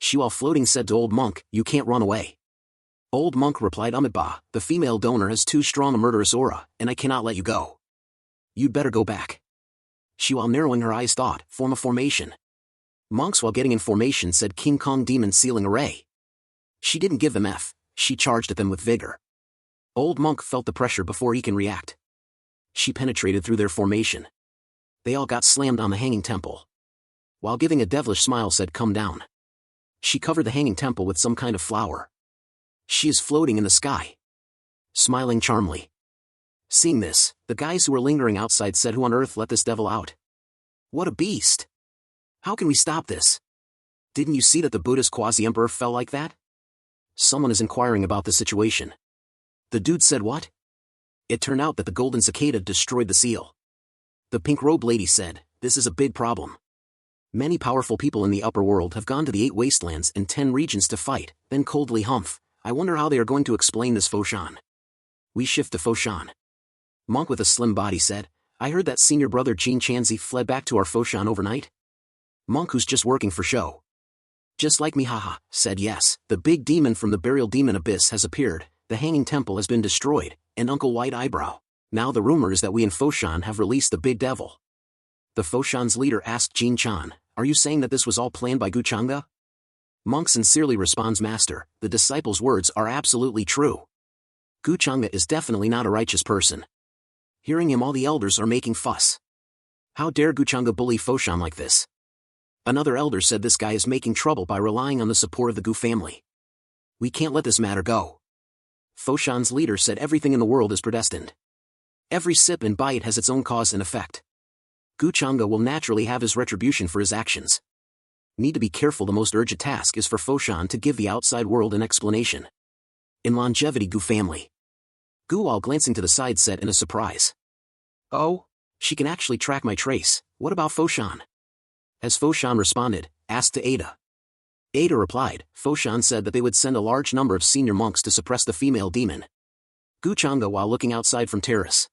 She while floating said to Old Monk, "You can't run away." Old Monk replied, "Ba, the female donor has too strong a murderous aura, and I cannot let you go. You'd better go back." She while narrowing her eyes thought, "Form a formation." Monks while getting in formation said, "King Kong Demon Sealing Array." She didn't give them F, she charged at them with vigor. Old Monk felt the pressure before he can react. She penetrated through their formation. They all got slammed on the hanging temple. While giving a devilish smile said, "Come down." She covered the hanging temple with some kind of flower. She is floating in the sky, smiling charmingly. Seeing this, the guys who were lingering outside said, "Who on earth let this devil out? What a beast! How can we stop this? Didn't you see that the Buddha's quasi-emperor fell like that?" Someone is inquiring about the situation. The dude said, "What?" It turned out that the golden cicada destroyed the seal. The pink-robed lady said, "This is a big problem. Many powerful people in the upper world have gone to the 8 wastelands and 10 regions to fight, then coldly humph. I wonder how they are going to explain this Foshan." We shift to Foshan. Monk with a slim body said, "I heard that senior brother Jean Chanzi fled back to our Foshan overnight." Monk, who's just working for show. "Just like me, haha," said, "Yes, the big demon from the burial demon abyss has appeared, the hanging temple has been destroyed, and Uncle White Eyebrow. Now the rumor is that we in Foshan have released the big devil." The Foshan's leader asked Jean Chan, "Are you saying that this was all planned by Guchanga?" Monk sincerely responds, "Master, the disciple's words are absolutely true. Guchanga is definitely not a righteous person." Hearing him, all the elders are making fuss. How dare Guchanga bully Foshan like this? Another elder said, "This guy is making trouble by relying on the support of the Gu family. We can't let this matter go." Foshan's leader said, "Everything in the world is predestined. Every sip and bite has its own cause and effect. Guchanga will naturally have his retribution for his actions. Need to be careful. The most urgent task is for Foshan to give the outside world an explanation." In longevity, Gu family. Gu, while glancing to the side, said in a surprise, "Oh, she can actually track my trace. What about Foshan?" As Foshan responded, asked to Ada. Ada replied, "Foshan said that they would send a large number of senior monks to suppress the female demon." Guchanga, while looking outside from terrace.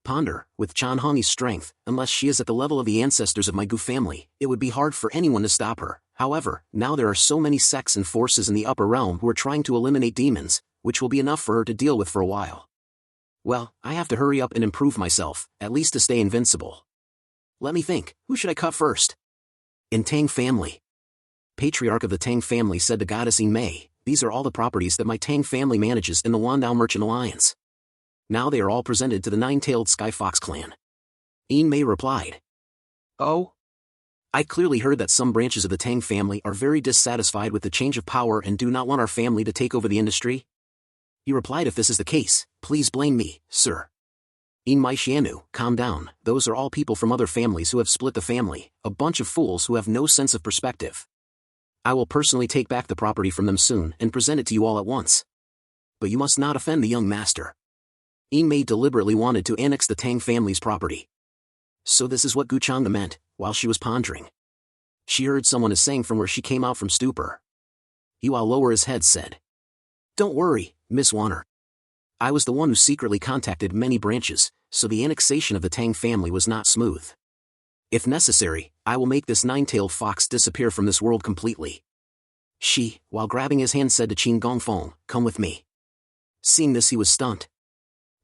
Ponder, with Chan Hongi's strength, unless she is at the level of the ancestors of my Gu family, it would be hard for anyone to stop her. However, now there are so many sects and forces in the upper realm who are trying to eliminate demons, which will be enough for her to deal with for a while. Well, I have to hurry up and improve myself, at least to stay invincible. Let me think, who should I cut first? In Tang family. Patriarch of the Tang family said to Goddess In Mei, "These are all the properties that my Tang family manages in the Wandao Merchant Alliance. Now they are all presented to the Nine-Tailed Sky Fox clan." In Mei replied, "Oh? I clearly heard that some branches of the Tang family are very dissatisfied with the change of power and do not want our family to take over the industry." He replied, "If this is the case, please blame me, sir." In Mai Xianu, calm down, those are all people from other families who have split the family, a bunch of fools who have no sense of perspective. I will personally take back the property from them soon and present it to you all at once. But you must not offend the young master. In Mei deliberately wanted to annex the Tang family's property. So this is what Guchanga meant. While she was pondering, she heard someone is saying from where she came out from stupor. He, while lower his head, said, "Don't worry, Miss Warner. I was the one who secretly contacted many branches, so the annexation of the Tang family was not smooth. If necessary, I will make this nine-tailed fox disappear from this world completely." She, while grabbing his hand, said to Qin Gongfeng, "Come with me." Seeing this, he was stunned.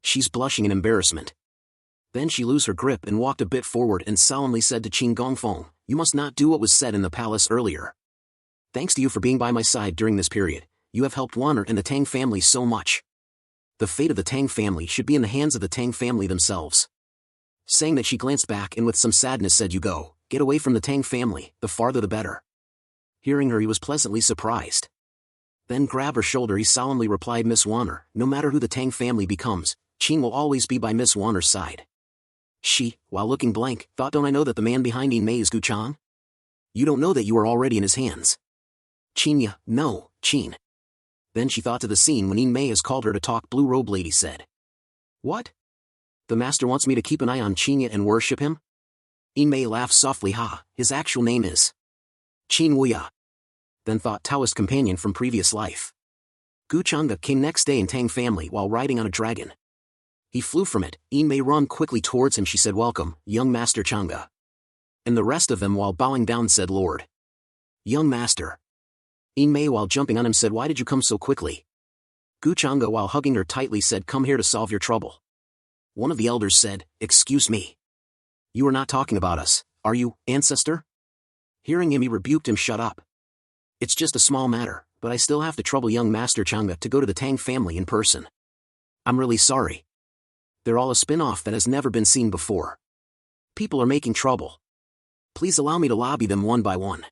She's blushing in embarrassment. Then she loosed her grip and walked a bit forward and solemnly said to Qin Gongfeng, "You must not do what was said in the palace earlier. Thanks to you for being by my side during this period, you have helped Warner and the Tang family so much. The fate of the Tang family should be in the hands of the Tang family themselves." Saying that, she glanced back and with some sadness said, "You go, get away from the Tang family, the farther the better." Hearing her, he was pleasantly surprised. Then grab her shoulder, he solemnly replied, "Miss Warner, no matter who the Tang family becomes, Qin will always be by Miss Warner's side." She, while looking blank, thought, "Don't I know that the man behind In Mei is Gu Chang? You don't know that you are already in his hands." "Qin, no, Qin." Then she thought to the scene when In Mei has called her to talk. Blue Robe Lady said, "What? The master wants me to keep an eye on Qin and worship him?" In Mei laughed softly. His actual name is Qin Wuya. Then thought, Taoist companion from previous life. Gu Changa came next day in Tang family while riding on a dragon. He flew from it. In Mei ran quickly towards him. She said, "Welcome, young Master Changa." And the rest of them, while bowing down, said, "Lord." "Young Master." Mei while jumping on him said, "Why did you come so quickly?" Gu Chang'e while hugging her tightly said, "Come here to solve your trouble." One of the elders said, "Excuse me. You are not talking about us, are you, ancestor?" Hearing him he rebuked him, "Shut up. It's just a small matter, but I still have to trouble young Master Chang'e to go to the Tang family in person. I'm really sorry. They're all a spin-off that has never been seen before. People are making trouble. Please allow me to lobby them one by one.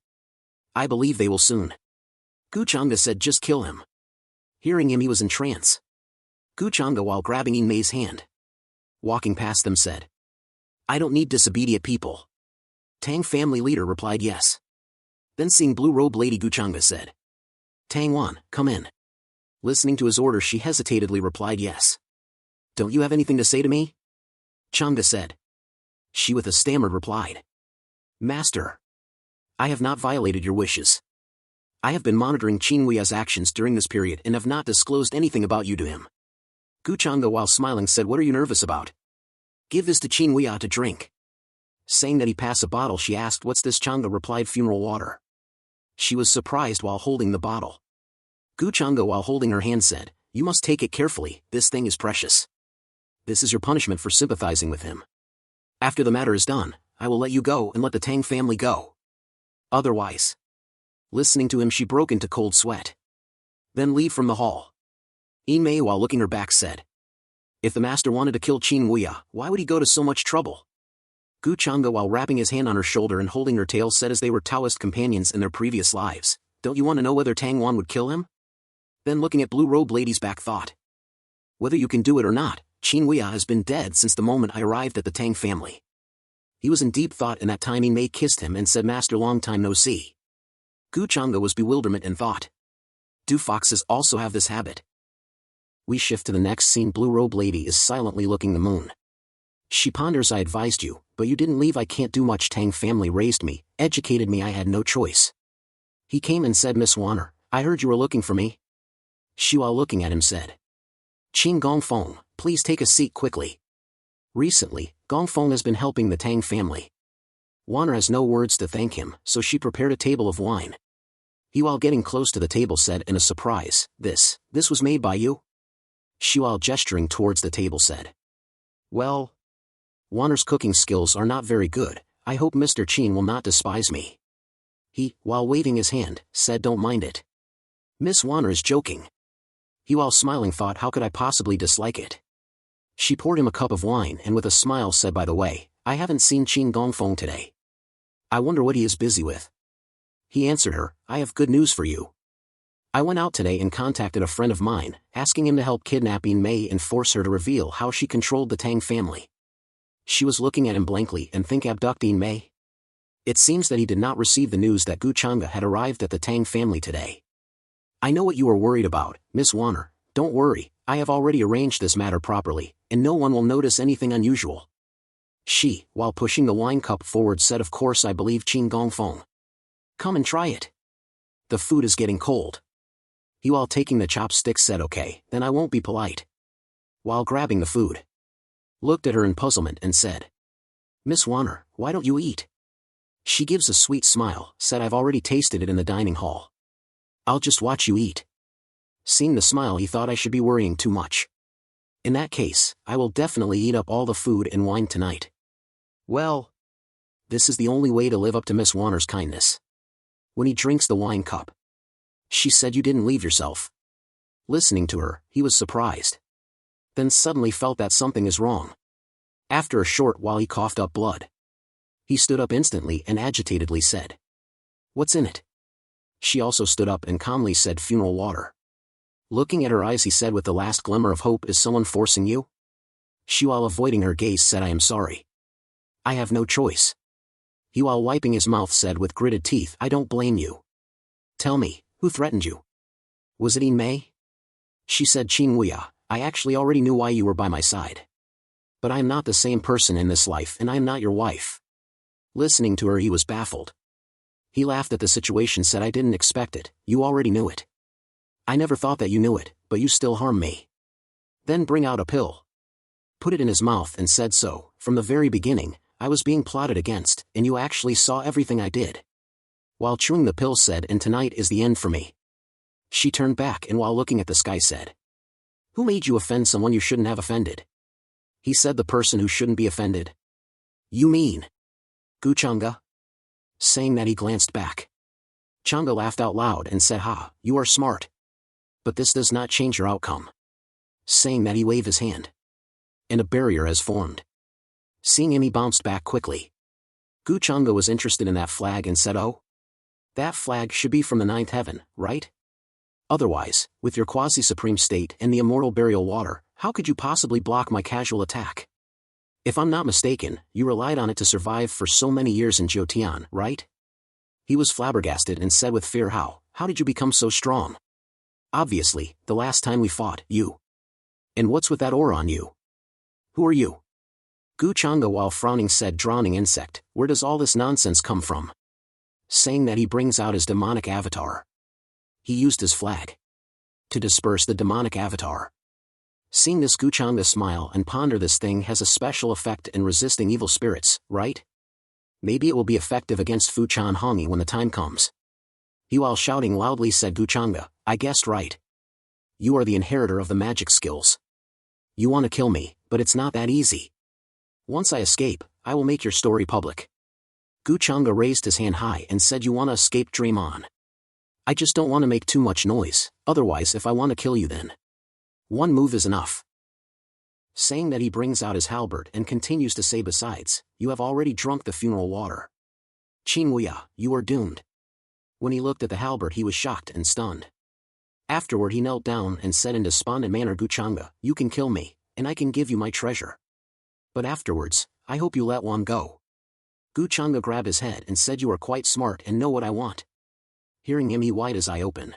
I believe they will soon." Gu Chang'e said, "Just kill him." Hearing him he was in trance. Gu Chang'e while grabbing Mei's hand, walking past them said, "I don't need disobedient people." Tang family leader replied, "Yes." Then seeing blue robe lady Gu Chang'e said, "Tang Wan, come in." Listening to his order she hesitatedly replied, "Yes." "Don't you have anything to say to me?" Chang'e said. She with a stammered replied, "Master, I have not violated your wishes. I have been monitoring Qin Hui's actions during this period and have not disclosed anything about you to him." Gu Chang'e while smiling said, "What are you nervous about? Give this to Qin Hui to drink." Saying that he pass a bottle she asked, "What's this?" Chang'e replied, "Funeral water." She was surprised while holding the bottle. Gu Chang'e while holding her hand said, "You must take it carefully, this thing is precious. This is your punishment for sympathizing with him. After the matter is done, I will let you go and let the Tang family go. Otherwise..." Listening to him she broke into cold sweat. Then leave from the hall. Mei while looking her back said, "If the master wanted to kill Qin Hui, why would he go to so much trouble?" Gu Chang'e while wrapping his hand on her shoulder and holding her tail said, "As they were Taoist companions in their previous lives, don't you want to know whether Tang Wan would kill him?" Then looking at blue robe lady's back thought, "Whether you can do it or not, Qin Hui has been dead since the moment I arrived at the Tang family." He was in deep thought and that time Mei kissed him and said, "Master, long time no see." Gu Chang'e was bewilderment and thought, "Do foxes also have this habit?" We shift to the next scene. Blue robe lady is silently looking the moon. She ponders, "I advised you, but you didn't leave. I can't do much. Tang family raised me, educated me. I had no choice." He came and said, "Miss Wanner, I heard you were looking for me." She while looking at him said, "Qin Gongfeng, please take a seat quickly. Recently, Gongfeng has been helping the Tang family." Wanner has no words to thank him, so she prepared a table of wine. He while getting close to the table said in a surprise, This was made by you?" She while gesturing towards the table said, "Well, Wanner's cooking skills are not very good. I hope Mr. Qin will not despise me." He, while waving his hand, said, "Don't mind it. Miss Wanner is joking." He while smiling thought, "How could I possibly dislike it?" She poured him a cup of wine and with a smile said, "By the way, I haven't seen Qin Gongfeng today. I wonder what he is busy with." He answered her, "I have good news for you. I went out today and contacted a friend of mine, asking him to help kidnap Mei and force her to reveal how she controlled the Tang family." She was looking at him blankly and think, abducting Mei? It seems that he did not receive the news that Gu Chang'e had arrived at the Tang family today. "I know what you are worried about, Miss Wanner. Don't worry, I have already arranged this matter properly, and no one will notice anything unusual." She, while pushing the wine cup forward said, "Of course I believe Qin Gongfeng. Come and try it. The food is getting cold." He while taking the chopsticks said, "Okay, then I won't be polite." While grabbing the food, looked at her in puzzlement and said, "Miss Wanner, why don't you eat?" She gives a sweet smile, said, "I've already tasted it in the dining hall. I'll just watch you eat." Seeing the smile he thought, I should be worrying too much. In that case, I will definitely eat up all the food and wine tonight. Well, this is the only way to live up to Miss Wanner's kindness. When he drinks the wine cup, she said, "You didn't leave yourself." Listening to her, he was surprised. Then suddenly felt that something is wrong. After a short while he coughed up blood. He stood up instantly and agitatedly said, "What's in it?" She also stood up and calmly said, "Funeral water." Looking at her eyes he said with the last glimmer of hope, "Is someone forcing you?" She while avoiding her gaze said, "I am sorry. I have no choice." He while wiping his mouth said with gritted teeth, "I don't blame you. Tell me, who threatened you? Was it Mei?" She said, "Qin Hui, I actually already knew why you were by my side. But I am not the same person in this life and I am not your wife." Listening to her he was baffled. He laughed at the situation, said, "I didn't expect it, you already knew it. I never thought that you knew it, but you still harm me." Then bring out a pill. Put it in his mouth and said, "So, from the very beginning, I was being plotted against, and you actually saw everything I did." While chewing the pill said, and tonight is the end for me. She turned back and while looking at the sky said, "Who made you offend someone you shouldn't have offended?" He said, "The person who shouldn't be offended." "You mean Gu Changa?" Saying that he glanced back. Changa laughed out loud and said, "Ha, you are smart. But this does not change your outcome." Saying that he waved his hand. And a barrier has formed. Seeing him he bounced back quickly. Gu Changa was interested in that flag and said, "Oh? That flag should be from the ninth heaven, right? Otherwise, with your quasi-supreme state and the immortal burial water, how could you possibly block my casual attack? If I'm not mistaken, you relied on it to survive for so many years in Jyotian, right?" He was flabbergasted and said with fear, How did you become so strong?" "Obviously, the last time we fought, you. And what's with that aura on you? Who are you?" Gu Changa while frowning said, "Drowning insect, where does all this nonsense come from?" Saying that he brings out his demonic avatar. He used his flag to disperse the demonic avatar. Seeing this, Gu Changa smile and ponder, this thing has a special effect in resisting evil spirits, right? Maybe it will be effective against Fu Chan Hongi when the time comes. He while shouting loudly said, "Gu Changa, I guessed right. You are the inheritor of the magic skills. You want to kill me, but it's not that easy. Once I escape, I will make your story public." Gu Changa raised his hand high and said, "You want to escape? Dream on. I just don't want to make too much noise, otherwise if I want to kill you then one move is enough." Saying that he brings out his halberd and continues to say, "Besides, you have already drunk the funeral water. Qin Wuya, you are doomed." When he looked at the halberd he was shocked and stunned. Afterward he knelt down and said in despondent manner, "Gu Changa, you can kill me, and I can give you my treasure. But afterwards, I hope you let one go." Gu Changa grabbed his head and said, "You are quite smart and know what I want." Hearing him he wide his eye open.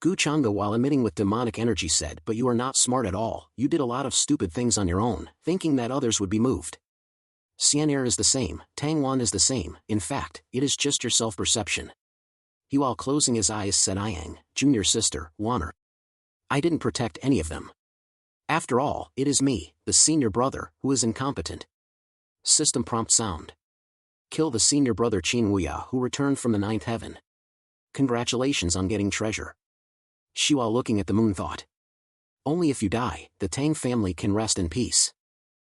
Gu Changa while emitting with demonic energy said, "But you are not smart at all, you did a lot of stupid things on your own, thinking that others would be moved. Xian'er is the same, Tangwan is the same, in fact, it is just your self-perception." He while closing his eyes said, "Yang, junior sister, Wanner. I didn't protect any of them. After all, it is me, the senior brother, who is incompetent." System prompt sound. Kill the senior brother Qin Wuya who returned from the ninth heaven. Congratulations on getting treasure. She while looking at the moon thought. Only if you die, the Tang family can rest in peace.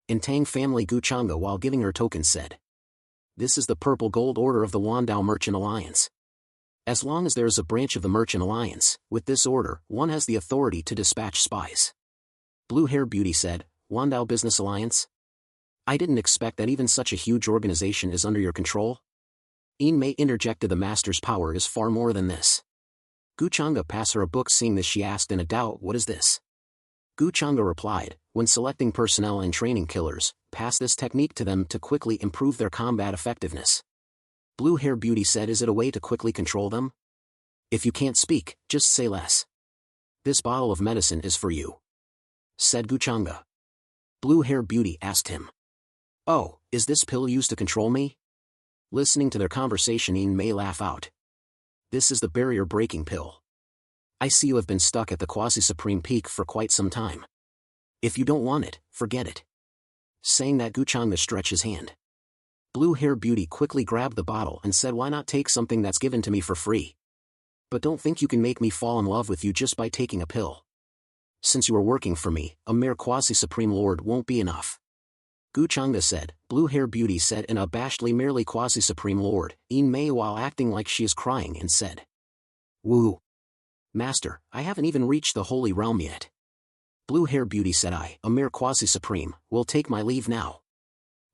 In Tang family, Gu Changa while giving her token said, "This is the purple gold order of the Wandao Merchant Alliance. As long as there is a branch of the Merchant Alliance, with this order, one has the authority to dispatch spies." Blue Hair Beauty said, "Wandao Business Alliance? I didn't expect that even such a huge organization is under your control." Yin Mei interjected, "The master's power is far more than this." Gu Changa passed her a book. Seeing this she asked in a doubt, "What is this?" Gu Changa replied, "When selecting personnel and training killers, pass this technique to them to quickly improve their combat effectiveness." Blue Hair Beauty said, "Is it a way to quickly control them? If you can't speak, just say less. This bottle of medicine is for you," said Gu Changa. Blue Hair Beauty asked him, "Oh, is this pill used to control me?" Listening to their conversation, Yin Mei laugh out. "This is the barrier-breaking pill. I see you have been stuck at the quasi-supreme peak for quite some time. If you don't want it, forget it." Saying that, Gu Changa stretched his hand. Blue Hair Beauty quickly grabbed the bottle and said, "Why not take something that's given to me for free? But don't think you can make me fall in love with you just by taking a pill. Since you are working for me, a mere quasi-supreme lord won't be enough." Gu Changa said. Blue Hair Beauty said in abashedly, "Merely quasi-supreme lord." Yin Mei while acting like she is crying and said, "Woo! Master, I haven't even reached the holy realm yet." Blue Hair Beauty said, "I, a mere quasi-supreme, will take my leave now."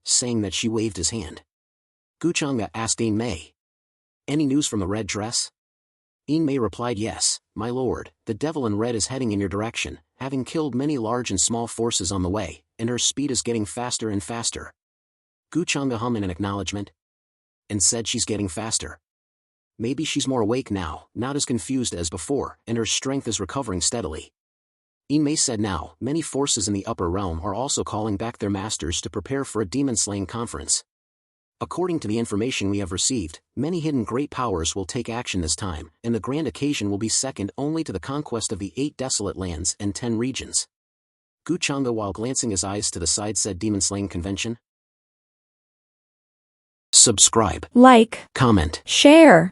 Saying that she waved his hand. Gu Changa asked Yin Mei, "Any news from the red dress?" Yin Mei replied, "Yes, my lord, the devil in red is heading in your direction, having killed many large and small forces on the way, and her speed is getting faster and faster." Gu Changa hummed in an acknowledgement and said, "She's getting faster. Maybe she's more awake now, not as confused as before, and her strength is recovering steadily." Yin Mei said, "Now, many forces in the upper realm are also calling back their masters to prepare for a demon-slaying conference. According to the information we have received, many hidden great powers will take action this time, and the grand occasion will be second only to the conquest of the 8 desolate lands and 10 regions." Gu Changa while glancing his eyes to the side said, "Demon-slaying convention?" Subscribe, like, comment, share.